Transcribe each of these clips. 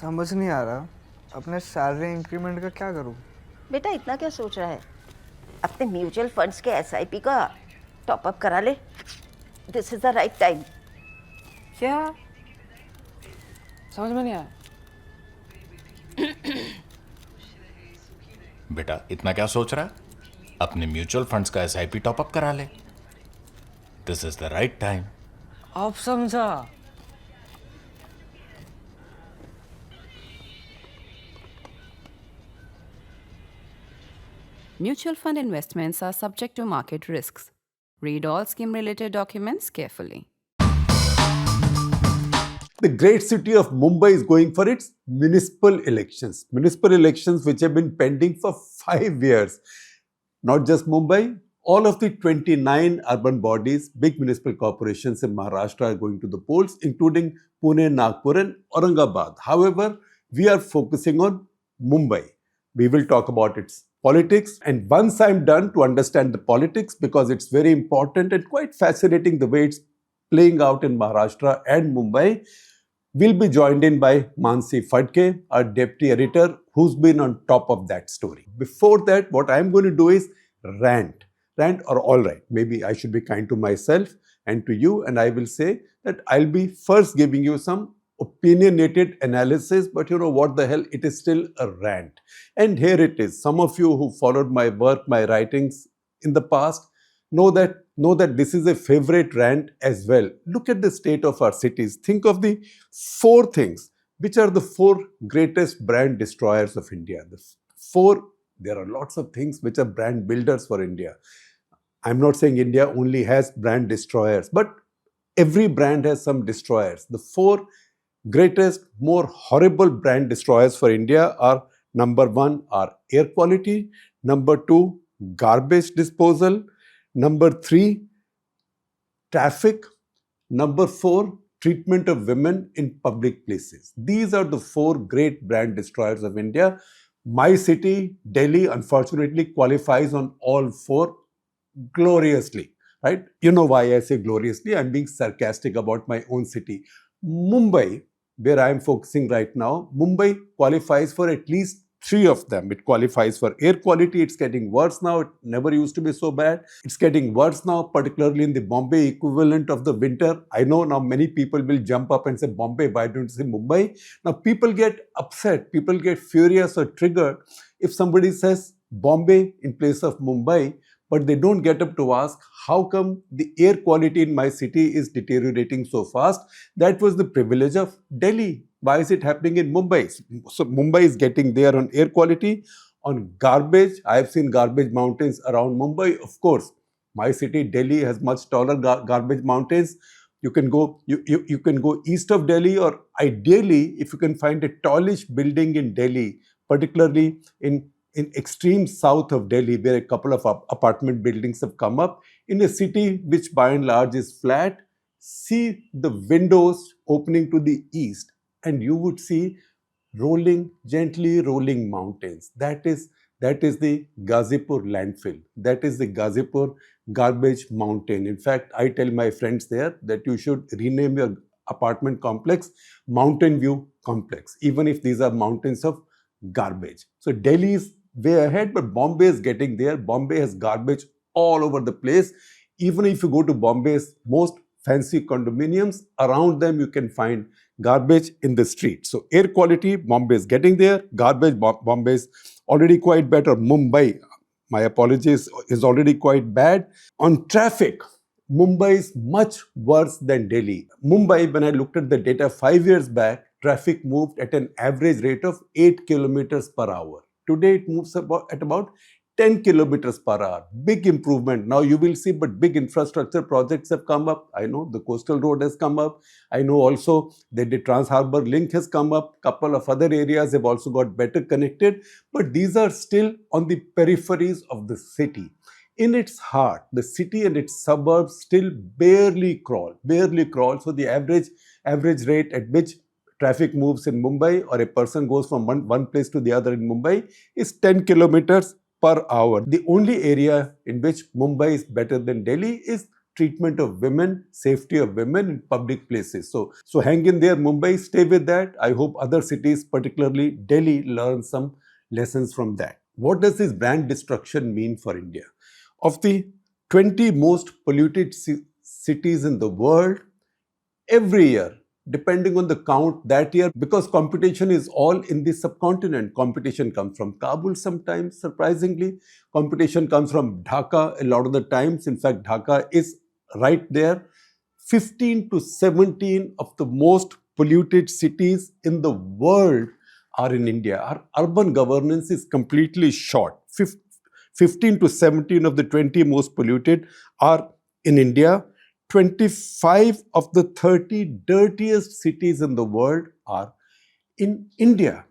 समझ नहीं आ रहा अपने सैलरी इंक्रीमेंट का क्या करूं। बेटा इतना क्या सोच रहा है? अपने म्यूचुअल फंड्स के एसआईपी का टॉप अप करा ले। This is the right time. क्या? समझ में नहीं आया। बेटा इतना क्या सोच रहा है? अपने म्यूचुअल फंड्स का एसआईपी टॉपअप करा ले। This is the right time. अब समझा। Mutual fund investments are subject to market risks. Read all scheme-related documents carefully. The great city of Mumbai is going for its municipal elections. Municipal elections which have been pending for 5 years. Not just Mumbai, all of the 29 urban bodies, big municipal corporations in Maharashtra are going to the polls, including Pune, Nagpur and Aurangabad. However, we are focusing on Mumbai. We will talk about its politics, and once I'm done to understand the politics, because it's very important and quite fascinating the way it's playing out in Maharashtra and Mumbai, we'll be joined in by Manasi Phadke, our deputy editor, who's been on top of that story. Before that, what I'm going to do is rant. Rant, or all right, maybe I should be kind to myself and to you, and I will say that I'll be first giving you some opinionated analysis, but you know what the hell, it is still a rant. And here it is. Some of you who followed my work, my writings in the past, know that this is a favorite rant as well. Look at the state of our cities. Think of the 4 things which are the 4 greatest brand destroyers of India. There are lots of things which are brand builders for India. I'm not saying India only has brand destroyers, but every brand has some destroyers. The 4 greatest, more horrible brand destroyers for India are: number 1 are air quality, number 2 garbage disposal, number 3 traffic, number 4 treatment of women in public places. These are the 4 great brand destroyers of India. My city, Delhi, unfortunately qualifies on all 4 gloriously, right? You know why I say gloriously. I'm being sarcastic about my own city. Mumbai, where I am focusing right now, Mumbai qualifies for at least 3 of them. It qualifies for air quality. It's getting worse now. It never used to be so bad. It's getting worse now, particularly in the Bombay equivalent of the winter. I know now many people will jump up and say, Bombay, why don't you say Mumbai? Now people get upset. People get furious or triggered if somebody says Bombay in place of Mumbai, but they don't get up to ask, how come the air quality in my city is deteriorating so fast? That was the privilege of Delhi. Why is it happening in Mumbai? So Mumbai is getting there on air quality. On garbage, I have seen garbage mountains around Mumbai. Of course, my city, Delhi, has much taller garbage mountains. You can go east of Delhi, or ideally, if you can find a tallish building in Delhi, particularly in extreme south of Delhi, where a couple of apartment buildings have come up, in a city which by and large is flat, see the windows opening to the east, and you would see gently rolling mountains. That is the Ghazipur landfill. That is the Ghazipur garbage mountain. In fact, I tell my friends there that you should rename your apartment complex Mountain View Complex, even if these are mountains of garbage. So Delhi is way ahead, but Bombay is getting there. Bombay has garbage all over the place. Even if you go to Bombay's most fancy condominiums, around them you can find garbage in the street. So air quality, Bombay is getting there. Garbage, Bombay is already quite better. Mumbai, my apologies, is already quite bad. On traffic, Mumbai is much worse than Delhi. Mumbai, when I looked at the data 5 years back, traffic moved at an average rate of 8 kilometers per hour. Today it moves at about 10 kilometers per hour. Big improvement. Now you will see, but big infrastructure projects have come up. I know the coastal road has come up. I know also that the Trans-Harbour link has come up. Couple of other areas have also got better connected. But these are still on the peripheries of the city. In its heart, the city and its suburbs still barely crawl. So the average rate at which traffic moves in Mumbai, or a person goes from one place to the other in Mumbai, is 10 kilometers per hour. The only area in which Mumbai is better than Delhi is treatment of women, safety of women in public places. So hang in there, Mumbai, stay with that. I hope other cities, particularly Delhi, learn some lessons from that. What does this brand destruction mean for India? Of the 20 most polluted cities in the world, every year, depending on the count that year, because competition is all in the subcontinent. Competition comes from Kabul sometimes, surprisingly. Competition comes from Dhaka a lot of the times. In fact, Dhaka is right there. 15 to 17 of the most polluted cities in the world are in India. Our urban governance is completely short. 15 to 17 of the 20 most polluted are in India. 25 of the 30 dirtiest cities in the world are in India.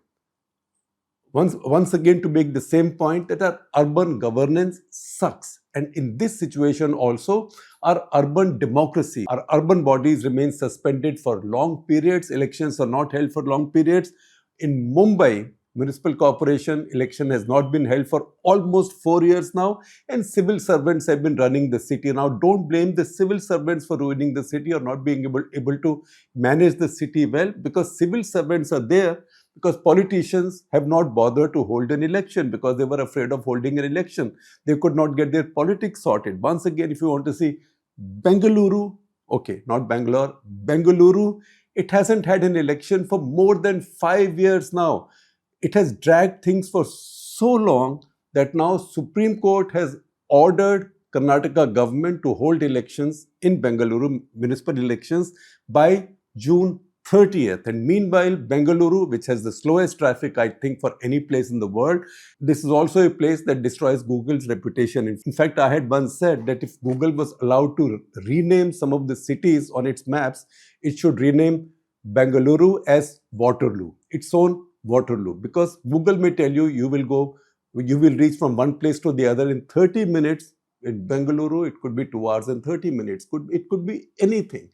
Once again, to make the same point that our urban governance sucks. And in this situation also, our urban democracy, our urban bodies remain suspended for long periods. Elections are not held for long periods. In Mumbai, municipal corporation election has not been held for almost 4 years now, and civil servants have been running the city. Now, don't blame the civil servants for ruining the city or not being able to manage the city well, because civil servants are there because politicians have not bothered to hold an election because they were afraid of holding an election. They could not get their politics sorted. Once again, if you want to see Bengaluru, okay, not Bangalore, Bengaluru, it hasn't had an election for more than 5 years now. It has dragged things for so long that now Supreme Court has ordered Karnataka government to hold elections in Bengaluru, municipal elections, by June 30th. And meanwhile, Bengaluru, which has the slowest traffic, I think, for any place in the world, this is also a place that destroys Google's reputation. In fact, I had once said that if Google was allowed to rename some of the cities on its maps, it should rename Bengaluru as Waterloo, its own Waterloo, because Google may tell you you will reach from one place to the other in 30 minutes. In Bengaluru, it could be 2 hours and 30 minutes. It could be anything.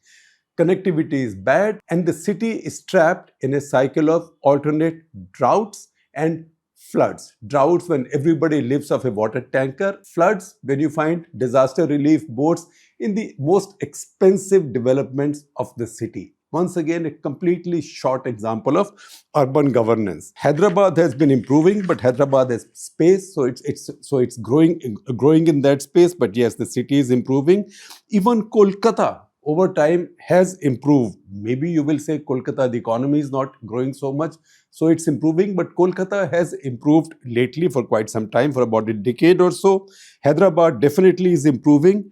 Connectivity is bad, and the city is trapped in a cycle of alternate droughts and floods. Droughts when everybody lives off a water tanker. Floods when you find disaster relief boats in the most expensive developments of the city. Once again, a completely short example of urban governance. Hyderabad has been improving, but Hyderabad has space, so it's growing in that space. But yes, the city is improving. Even Kolkata over time has improved. Maybe you will say Kolkata, the economy is not growing so much, so it's improving. But Kolkata has improved lately for quite some time, for about a decade or so. Hyderabad definitely is improving.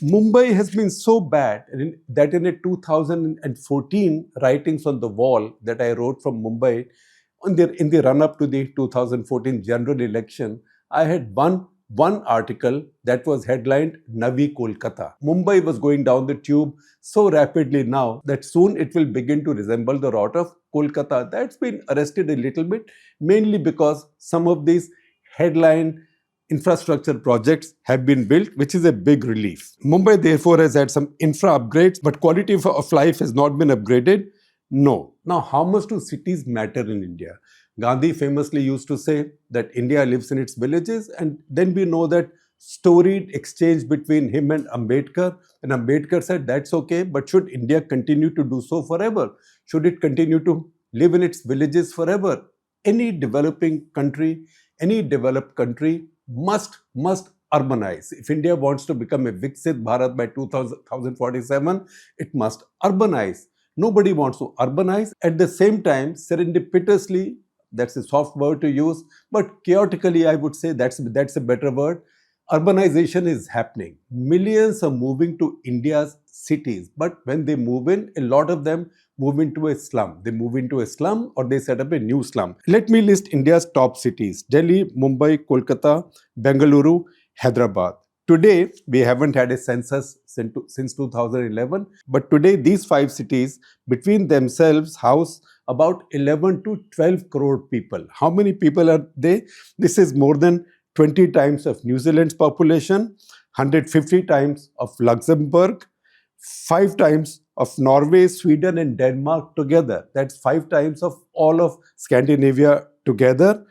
Mumbai has been so bad that in a 2014 writings on the wall that I wrote from Mumbai in the run-up to the 2014 general election, I had one article that was headlined Navi Kolkata. Mumbai was going down the tube so rapidly now that soon it will begin to resemble the route of Kolkata. That's been arrested a little bit, mainly because some of these headline infrastructure projects have been built, which is a big relief. Mumbai, therefore, has had some infra upgrades, but quality of life has not been upgraded. No. Now, how much do cities matter in India? Gandhi famously used to say that India lives in its villages, and then we know that storied exchange between him and Ambedkar. And Ambedkar said, that's okay, but should India continue to do so forever? Should it continue to live in its villages forever? Any developing country, any developed country must urbanize. If India wants to become a Viksit Bharat by 2047, it must urbanize. Nobody wants to urbanize. At the same time, serendipitously, that's a soft word to use, but chaotically, I would say that's a better word. Urbanization is happening. Millions are moving to India's cities, but when they move in, a lot of them move into a slum. They move into a slum or they set up a new slum. Let me list India's top cities: Delhi, Mumbai, Kolkata, Bengaluru, Hyderabad. Today, we haven't had a census since 2011, but today these 5 cities between themselves house about 11 to 12 crore people. How many people are they? This is more than 20 times of New Zealand's population, 150 times of Luxembourg, 5 times of Norway, Sweden and Denmark together. That's 5 times of all of Scandinavia together.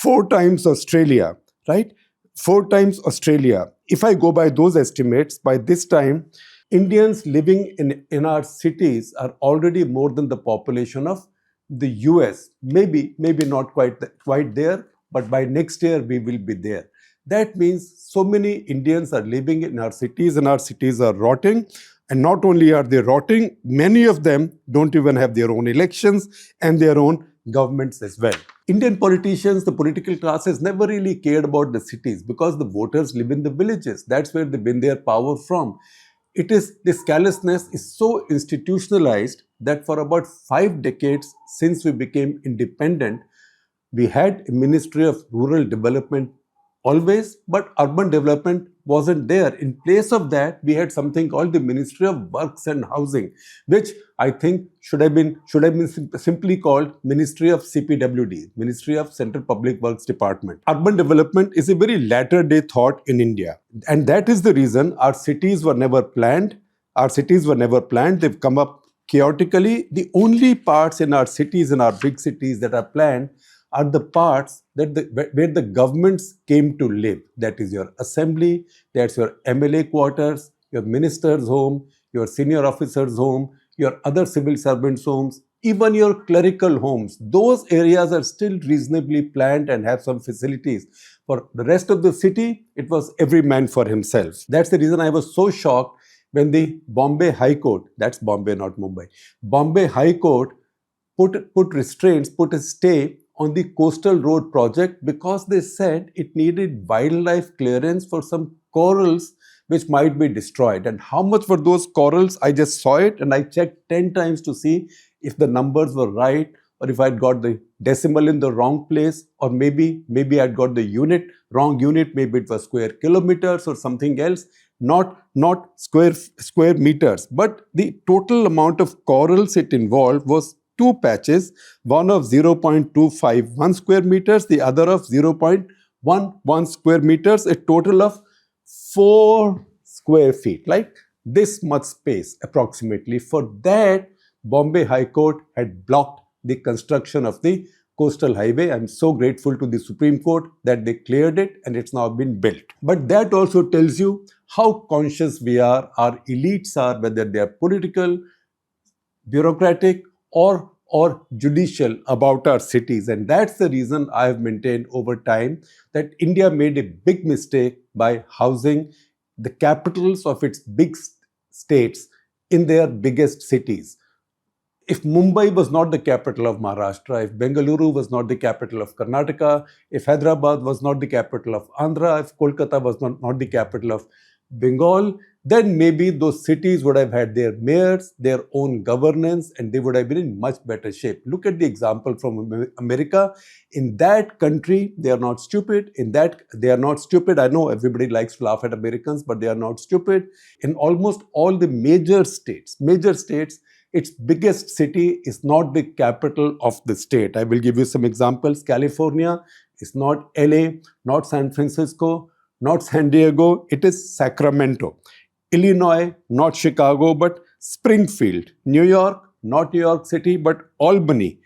4 times Australia, right? 4 times Australia. if I go by those estimates, by this time, Indians living in our cities are already more than the population of the US. Maybe not quite there, but by next year we will be there. That means so many Indians are living in our cities, and our cities are rotting. And not only are they rotting, many of them don't even have their own elections and their own governments as well. Indian politicians, the political class has never really cared about the cities because the voters live in the villages. That's where they win their power from. This callousness is so institutionalized that for about 5 decades since we became independent, we had a Ministry of Rural Development always, but urban development wasn't there. In place of that, we had something called the Ministry of Works and Housing, which I think should have been simply called Ministry of CPWD, Ministry of Central Public Works Department. Urban development is a very latter day thought in India, and that is the reason our cities were never planned. They've come up chaotically. The only parts in our cities, in our big cities, that are planned are the parts where the governments came to live. That is your assembly, that's your MLA quarters, your minister's home, your senior officer's home, your other civil servants' homes, even your clerical homes. Those areas are still reasonably planned and have some facilities. For the rest of the city, it was every man for himself. That's the reason I was so shocked when the Bombay High Court, that's Bombay, not Mumbai, Bombay High Court put a stay on the coastal road project because they said it needed wildlife clearance for some corals which might be destroyed. And how much were those corals? I just saw it and I checked 10 times to see if the numbers were right, or if I'd got the decimal in the wrong place, or maybe I'd got the wrong unit, maybe it was square kilometers or something else, not square meters. But the total amount of corals it involved was 2 patches, one of 0.251 square meters, the other of 0.11 square meters, a total of 4 square feet, like this much space approximately. For that, Bombay High Court had blocked the construction of the coastal highway. I'm so grateful to the Supreme Court that they cleared it and it's now been built. But that also tells you how conscious we are, our elites are, whether they are political, bureaucratic, or judicial, about our cities. And that's the reason I have maintained over time that India made a big mistake by housing the capitals of its big states in their biggest cities. If Mumbai was not the capital of Maharashtra, if Bengaluru was not the capital of Karnataka, if Hyderabad was not the capital of Andhra, if Kolkata was not the capital of Bengal, then maybe those cities would have had their mayors, their own governance, and they would have been in much better shape. Look at the example from America. In that country, they are not stupid. I know everybody likes to laugh at Americans, but they are not stupid. In almost all the major states, its biggest city is not the capital of the state. I will give you some examples. California is not LA, not San Francisco, not San Diego, it is Sacramento. Illinois, not Chicago, but Springfield. New York, not New York City, but Albany.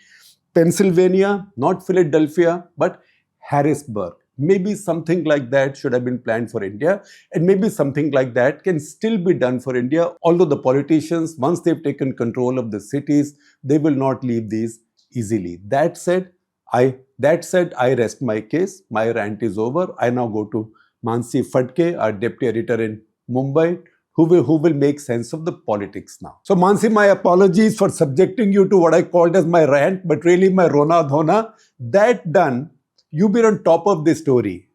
Pennsylvania, not Philadelphia, but Harrisburg. Maybe something like that should have been planned for India, and maybe something like that can still be done for India, although the politicians, once they've taken control of the cities, they will not leave these easily. That said, I rest my case. My rant is over. I now go to Manasi Phadke, our deputy editor in Mumbai, who will make sense of the politics now. So Manasi, my apologies for subjecting you to what I called as my rant, but really my Rona Dhona. That done, you've been on top of this story.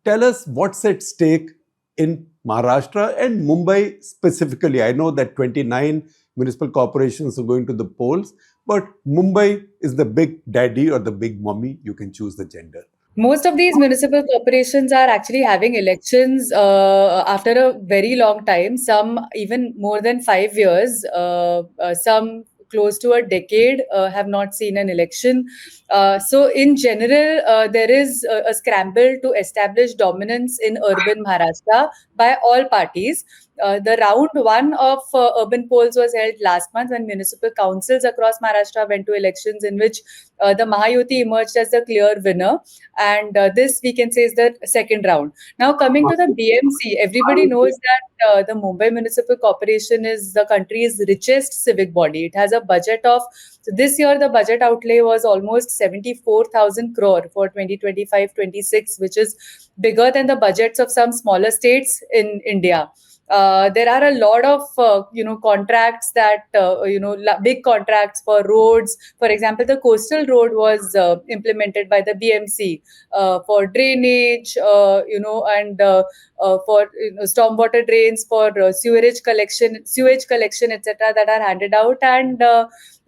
Tell us what's at stake in Maharashtra and Mumbai specifically. I know that 29 municipal corporations are going to the polls, but Mumbai is the big daddy or the big mommy. You can choose the gender. Most of these municipal corporations are actually having elections after a very long time, some even more than 5 years, some close to a decade have not seen an election. So in general, there is a scramble to establish dominance in urban Maharashtra by all parties. The round one of urban polls was held last month when municipal councils across Maharashtra went to elections, in which the Mahayuti emerged as the clear winner. And this, we can say, is the second round. Now, coming to the BMC, everybody knows that the Mumbai Municipal Corporation is the country's richest civic body. It has a budget of, so this year the budget outlay was almost 74,000 crore for 2025-26, which is bigger than the budgets of some smaller states in India. There are a lot of contracts that big contracts for roads. For example, the coastal road was implemented by the BMC for drainage, and for stormwater drains, for sewage collection, etc., that are handed out. And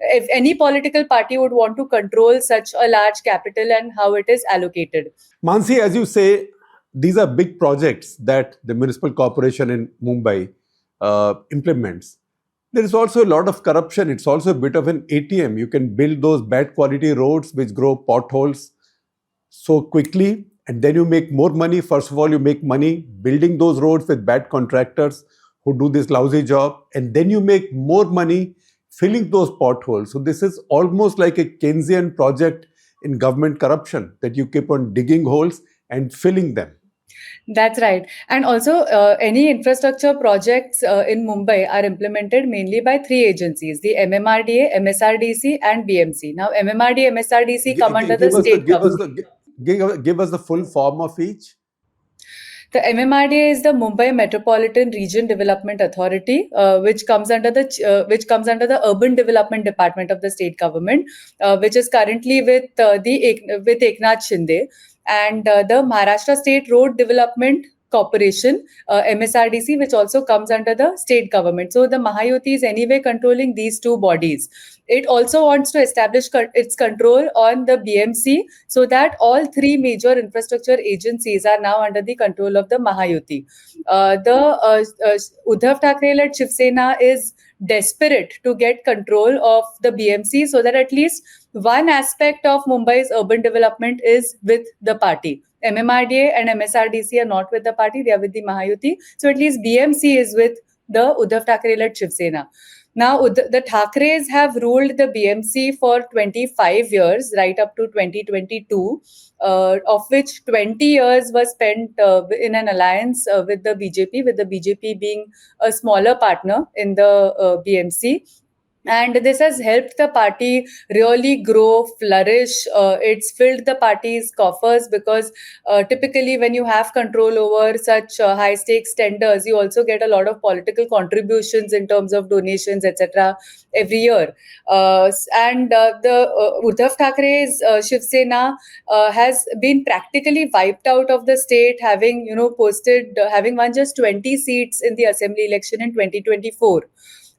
if any political party would want to control such a large capital and how it is allocated. Mansi, as you say, these are big projects that the municipal corporation in Mumbai implements. There is also a lot of corruption. It's also a bit of an ATM. You can build those bad quality roads which grow potholes so quickly, and then you make more money. First of all, you make money building those roads with bad contractors who do this lousy job, and then you make more money filling those potholes. So this is almost like a Keynesian project in government corruption, that you keep on digging holes and filling them. That's right. And also, any infrastructure projects in Mumbai are implemented mainly by three agencies: the MMRDA, MSRDC, and BMC. Now, MMRDA, MSRDC come under the state government. Give us the full form of each. The MMRDA is the Mumbai Metropolitan Region Development Authority, which comes under the Urban Development Department of the state government, which is currently with Eknath Shinde, and the Maharashtra State Road Development Corporation, MSRDC, which also comes under the state government. So the Mahayuti is anyway controlling these two bodies. It also wants to establish its control on the BMC, so that all three major infrastructure agencies are now under the control of the Mahayuti. Uddhav Thackeray-led Shiv Sena is desperate to get control of the BMC, so that at least one aspect of Mumbai's urban development is with the party. MMRDA and MSRDC are not with the party, they are with the Mahayuti. So at least BMC is with the Uddhav Thackeray-led Shiv Sena. Now, the Thackerays have ruled the BMC for 25 years, right up to 2022, of which 20 years was spent in an alliance with the BJP being a smaller partner in the BMC. And this has helped the party really grow, flourish. It's filled the party's coffers, because typically when you have control over such high stakes tenders, you also get a lot of political contributions in terms of donations, etc. every year. The Uddhav Thackeray's Shiv Sena has been practically wiped out of the state, having won just 20 seats in the assembly election in 2024.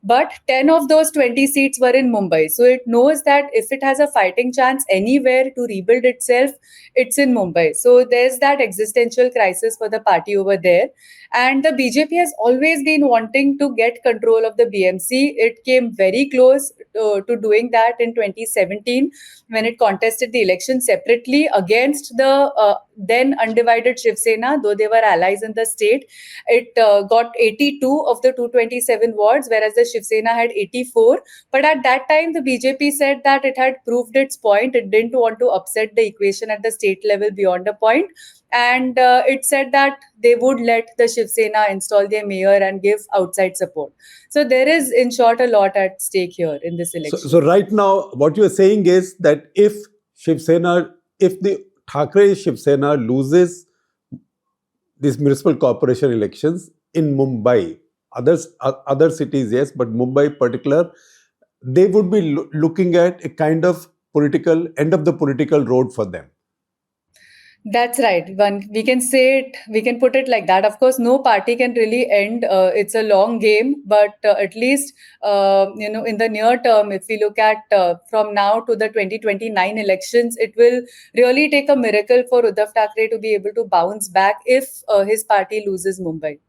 But 10 of those 20 seats were in Mumbai. So it knows that if it has a fighting chance anywhere to rebuild itself, it's in Mumbai. So there's that existential crisis for the party over there. And the BJP has always been wanting to get control of the BMC. It came very close to doing that in 2017 when it contested the election separately against the then undivided Shiv Sena, though they were allies in the state. It got 82 of the 227 wards, whereas the Shiv Sena had 84. But at that time, the BJP said that it had proved its point. It didn't want to upset the equation at the state level beyond a point. And it said that they would let the Shiv Sena install their mayor and give outside support. So there is, in short, a lot at stake here in this election. So right now, what you are saying is that if the Thackeray Shiv Sena loses these municipal corporation elections in Mumbai, other cities, yes, but Mumbai particular, they would be looking at a kind of end of the political road for them. That's right. We can put it like that. Of course, no party can really end. It's a long game, but at least, in the near term, if we look at from now to the 2029 elections, it will really take a miracle for Uddhav Thackeray to be able to bounce back if his party loses Mumbai.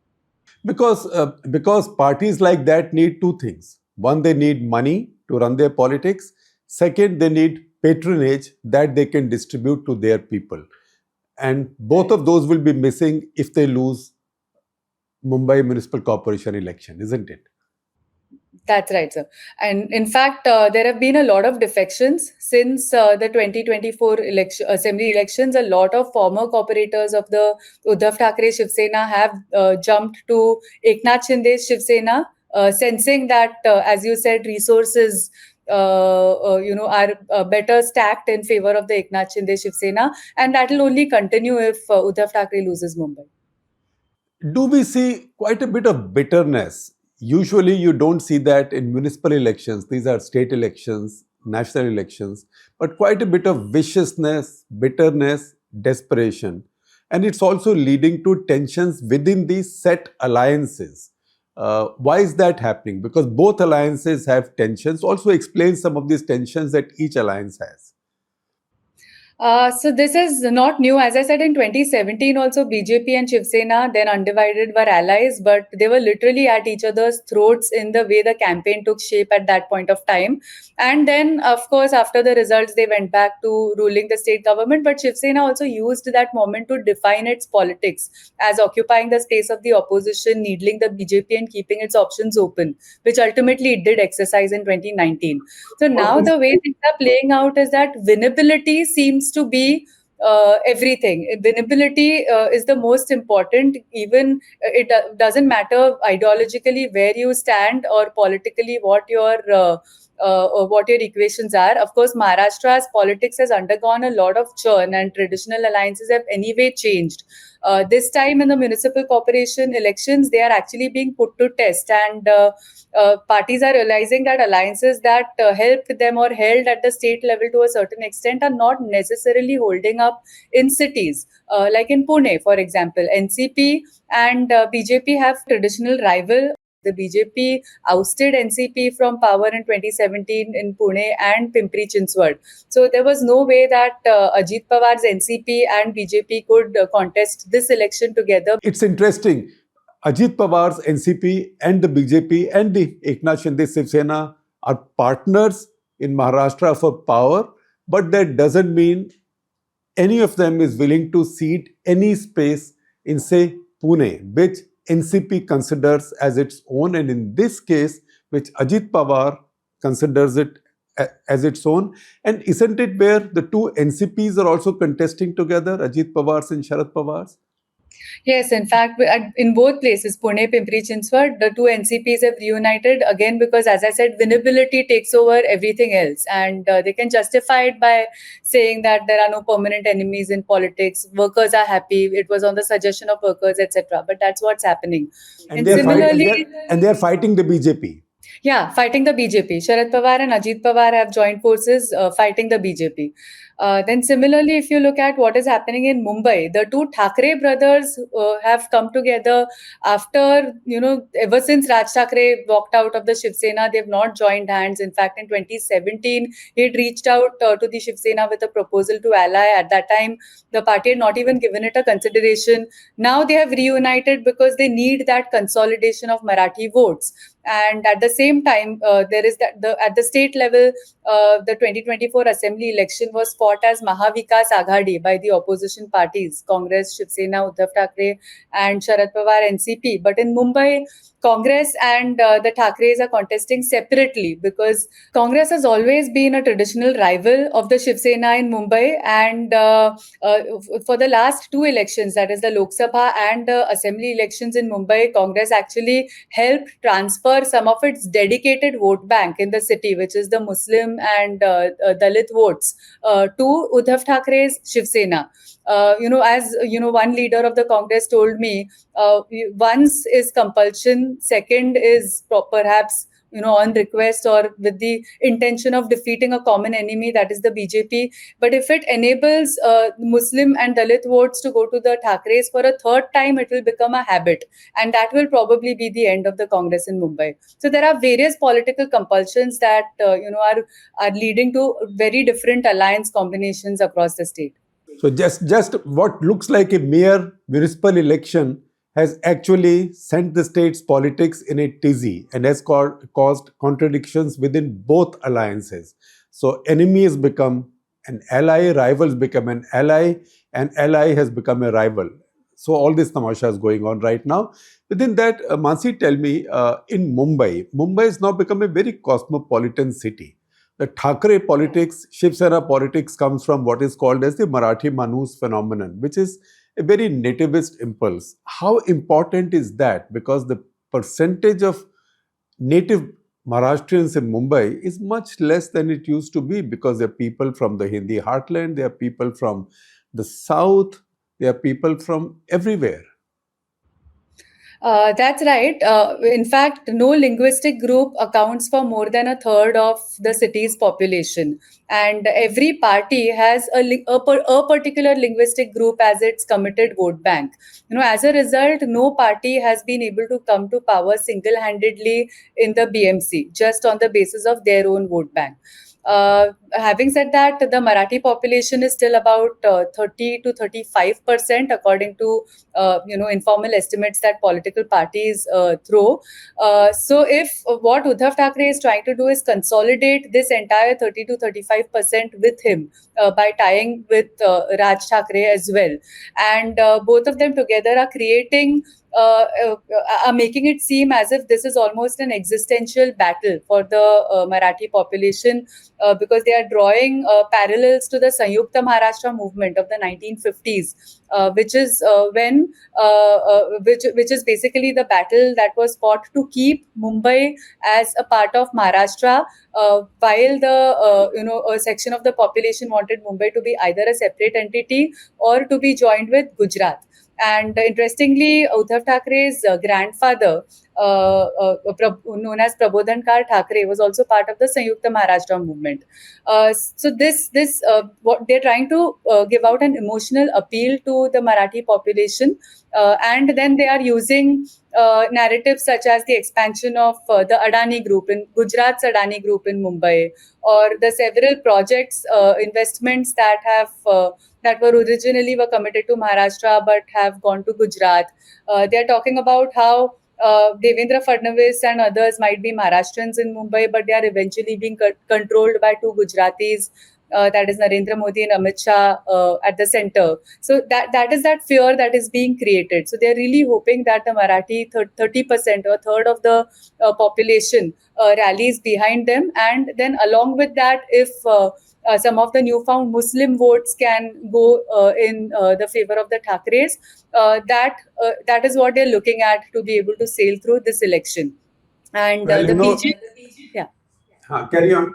Because parties like that need two things. One, they need money to run their politics. Second, they need patronage that they can distribute to their people. And both of those will be missing if they lose Mumbai Municipal Corporation election, isn't it? That's right, sir. And in fact, there have been a lot of defections since the 2024 assembly elections. A lot of former cooperators of the Uddhav Thackeray Shiv Sena have jumped to Eknath Shinde's Shiv Sena, sensing that, as you said, resources are better stacked in favor of the Eknath Shinde Shiv Sena, and that will only continue if Uddhav Thackeray loses Mumbai. Do we see quite a bit of bitterness? Usually, you don't see that in municipal elections. These are state elections, national elections, but quite a bit of viciousness, bitterness, desperation. And it's also leading to tensions within these set alliances. Why is that happening? Because both alliances have tensions. Also explain some of these tensions that each alliance has. So this is not new. As I said, in 2017 also BJP and Shiv Sena, then Undivided, were allies, but they were literally at each other's throats in the way the campaign took shape at that point of time. And then, of course, after the results, they went back to ruling the state government. But Shiv Sena also used that moment to define its politics as occupying the space of the opposition, needling the BJP and keeping its options open, which ultimately it did exercise in 2019. So now the way things are playing out is that winnability seems to be everything. Winnability is the most important. Even doesn't matter ideologically where you stand or politically what your equations are. Of course, Maharashtra's politics has undergone a lot of churn, and traditional alliances have anyway changed. This time in the municipal corporation elections, they are actually being put to test, and parties are realizing that alliances that helped them or held at the state level to a certain extent are not necessarily holding up in cities. Like in Pune, for example, NCP and BJP have traditional rival. The BJP ousted NCP from power in 2017 in Pune and Pimpri Chinchwad. So there was no way that Ajit Pawar's NCP and BJP could contest this election together. It's interesting. Ajit Pawar's NCP and the BJP and the Eknath Shinde Shiv Sena are partners in Maharashtra for power, but that doesn't mean any of them is willing to cede any space in, say, Pune, which NCP considers as its own, and in this case, which Ajit Pawar considers it as its own. And isn't it where the two NCPs are also contesting together, Ajit Pawar's and Sharad Pawar's? Yes, in fact, in both places, Pune, Pimpri Chinchwad, the two NCPs have reunited again because, as I said, winnability takes over everything else. And they can justify it by saying that there are no permanent enemies in politics, workers are happy, it was on the suggestion of workers, etc. But that's what's happening. And they're fighting the BJP. Yeah, fighting the BJP. Sharad Pawar and Ajit Pawar have joined forces fighting the BJP. Then similarly, if you look at what is happening in Mumbai, the two Thackeray brothers have come together after, ever since Raj Thackeray walked out of the Shiv Sena, they've not joined hands. In fact, in 2017, he had reached out to the Shiv Sena with a proposal to ally. At that time, the party had not even given it a consideration. Now they have reunited because they need that consolidation of Marathi votes. And at the same time, there is that at the state level, the 2024 assembly election was fought as Mahavikas Aghadi by the opposition parties, Congress, Shiv Sena, Uddhav Thackeray and Sharad Pawar NCP. But in Mumbai, Congress and the Thackerays are contesting separately because Congress has always been a traditional rival of the Shiv Sena in Mumbai. And for the last two elections, that is the Lok Sabha and the assembly elections in Mumbai, Congress actually helped transfer some of its dedicated vote bank in the city, which is the Muslim and Dalit votes, to Uddhav Thackeray's Shiv Sena. One leader of the Congress told me, once is compulsion, second is perhaps on request or with the intention of defeating a common enemy, that is the BJP. But if it enables Muslim and Dalit votes to go to the Thackerays for a third time, it will become a habit. And that will probably be the end of the Congress in Mumbai. So there are various political compulsions that are leading to very different alliance combinations across the state. So just what looks like a mere municipal election has actually sent the state's politics in a tizzy and has caused contradictions within both alliances. So enemy has become an ally, rivals become an ally, and ally has become a rival. So all this tamasha is going on right now. Within that, Mansi, tell me, in Mumbai has now become a very cosmopolitan city. The Thakre politics, Shiv Sena politics comes from what is called as the Marathi Manus phenomenon, which is a very nativist impulse. How important is that? Because the percentage of native Maharashtrians in Mumbai is much less than it used to be, because there are people from the Hindi heartland, there are people from the south, there are people from everywhere. That's right. In fact, no linguistic group accounts for more than a third of the city's population. And every party has a particular linguistic group as its committed vote bank. As a result, no party has been able to come to power single-handedly in the BMC, just on the basis of their own vote bank. Having said that, the Marathi population is still about 30 to 35%, according to informal estimates that political parties throw. So, if what Uddhav Thackeray is trying to do is consolidate this entire 30 to 35% with him by tying with Raj Thackeray as well, and both of them together are creating. Are making it seem as if this is almost an existential battle for the Marathi population, because they are drawing parallels to the Sanyukta Maharashtra movement of the 1950s, which is which is basically the battle that was fought to keep Mumbai as a part of Maharashtra, while the a section of the population wanted Mumbai to be either a separate entity or to be joined with Gujarat. And interestingly, Uddhav Thackeray's grandfather, known as Prabodhankar Thackeray, was also part of the Sanyukta Maharashtra movement. So what they're trying to give out an emotional appeal to the Marathi population, and then they are using narratives such as the expansion of the Adani Group in Gujarat's Adani Group in Mumbai, or the several projects, investments that were originally committed to Maharashtra but have gone to Gujarat. They are talking about how Devendra Fadnavis and others might be Maharashtrians in Mumbai, but they are eventually being controlled by two Gujaratis, that is Narendra Modi and Amit Shah at the center. So that is that fear that is being created. So they're really hoping that the Marathi 30% or a third of the population rallies behind them, and then along with that, if some of the newfound Muslim votes can go in the favor of the Thackeray's, that is what they're looking at to be able to sail through this election. And Well, the BJP, yeah. Carry on.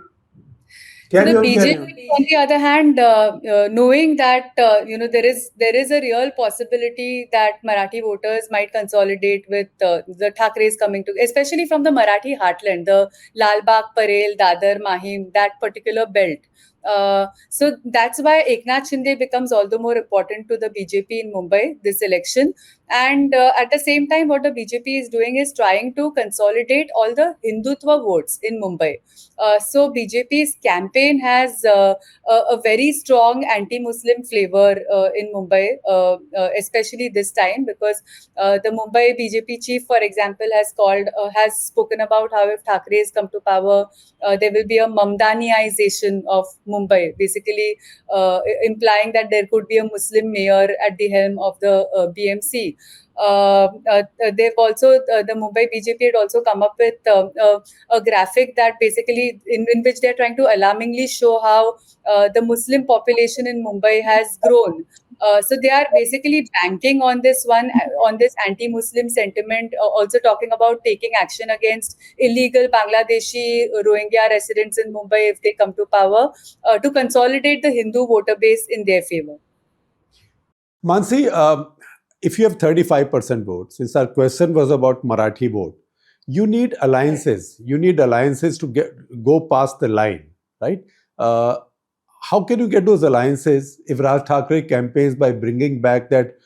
So the BJP, on the other hand, knowing that there is a real possibility that Marathi voters might consolidate with the Thackeray's coming to, especially from the Marathi heartland, the Lalbagh, Parel, Dadar, Mahim, that particular belt. So that's why Eknath Shinde becomes all the more important to the BJP in Mumbai this election. And at the same time, what the BJP is doing is trying to consolidate all the Hindutva votes in Mumbai. So BJP's campaign has a very strong anti-Muslim flavor in Mumbai, especially this time, because the Mumbai BJP chief, for example, has spoken about how if Thackeray's come to power, there will be a Mamdaniization of Mumbai, basically implying that there could be a Muslim mayor at the helm of the BMC. They've also the Mumbai BJP had also come up with a graphic that basically in which they're trying to alarmingly show how the Muslim population in Mumbai has grown. So they are basically banking on this anti-Muslim sentiment, also talking about taking action against illegal Bangladeshi Rohingya residents in Mumbai if they come to power, to consolidate the Hindu voter base in their favor. Mansi, if you have 35% vote, since our question was about Marathi vote, you need alliances. You need alliances to go past the line, right? How can you get those alliances if Raj Thackeray campaigns by bringing back that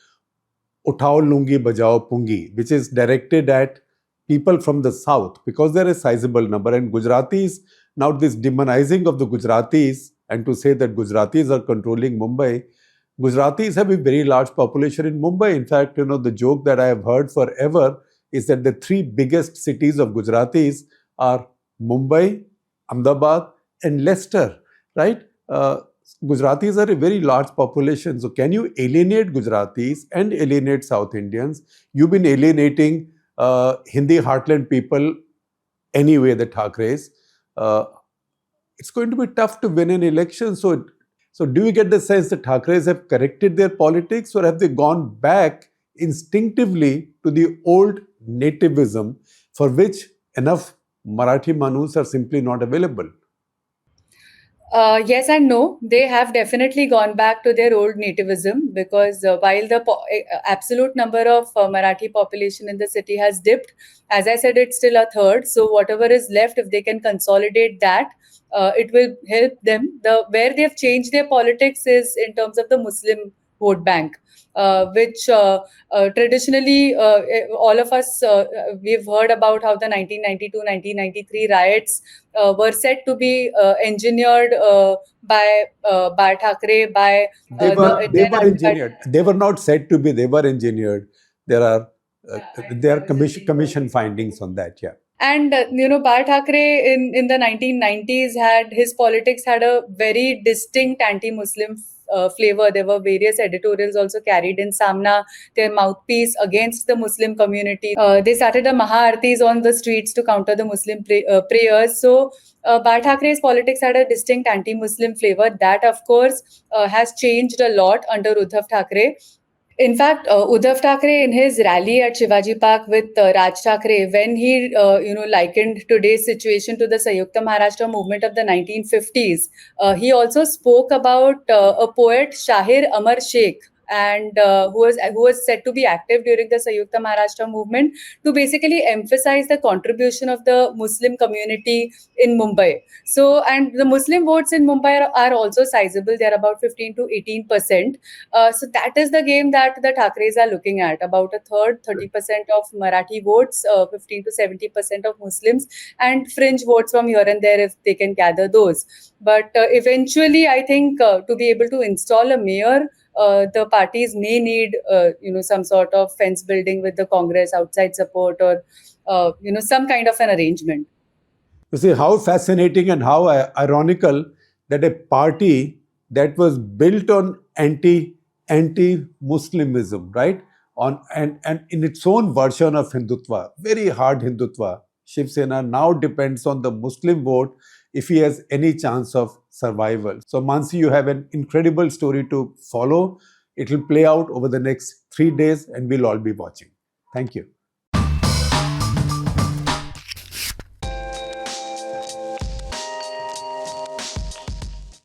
Uthao Lungi Bajao Pungi, which is directed at people from the south, because there is a sizable number, and Gujaratis, now this demonizing of the Gujaratis, and to say that Gujaratis are controlling Mumbai. Gujaratis have a very large population in Mumbai. In fact, the joke that I have heard forever is that the three biggest cities of Gujaratis are Mumbai, Ahmedabad, and Leicester, right? Gujaratis are a very large population. So can you alienate Gujaratis and alienate South Indians? You've been alienating Hindi heartland people anyway, the Thakres. It's going to be tough to win an election. So do you get the sense that Thakres have corrected their politics, or have they gone back instinctively to the old nativism for which enough Marathi Manus are simply not available? Yes and no. They have definitely gone back to their old nativism, because while the absolute number of Marathi population in the city has dipped, as I said, it's still a third. So whatever is left, if they can consolidate that, it will help them. Where they have changed their politics is in terms of the Muslim vote bank, which traditionally all of us, we've heard about how the 1992-1993 riots were said to be engineered by Thakre, by They were engineered. They were not said to be. They were engineered. There are commission findings on that. Yeah. And Bal Thakre in the 1990s his politics had a very distinct anti-Muslim flavor. There were various editorials also carried in Samna, their mouthpiece against the Muslim community. They started the Maha-Aartis on the streets to counter the Muslim prayers. So Bal Thakre's politics had a distinct anti-Muslim flavor. That, of course, has changed a lot under Uddhav Thakre. In fact, Uddhav Thakre, in his rally at Shivaji Park with Raj Thakre, when he likened today's situation to the Sayukta Maharashtra movement of the 1950s, he also spoke about a poet, Shahir Amar Sheikh, and who was said to be active during the Sayukta Maharashtra movement, to basically emphasize the contribution of the Muslim community in Mumbai. So, and the Muslim votes in Mumbai are also sizable. They are about 15 to 18%. So that is the game that the Thakres are looking at. About a third, 30% of Marathi votes, 15 to 70% of Muslims, and fringe votes from here and there if they can gather those. But eventually, I think to be able to install a mayor, the parties may need some sort of fence building with the Congress, outside support, or some kind of an arrangement. You see how fascinating and how ironical that a party that was built on anti-Muslimism, right? And in its own version of Hindutva, very hard Hindutva, Shiv Sena now depends on the Muslim vote if he has any chance of survival. So Manasi, you have an incredible story to follow. It will play out over the next 3 days and we'll all be watching. Thank you.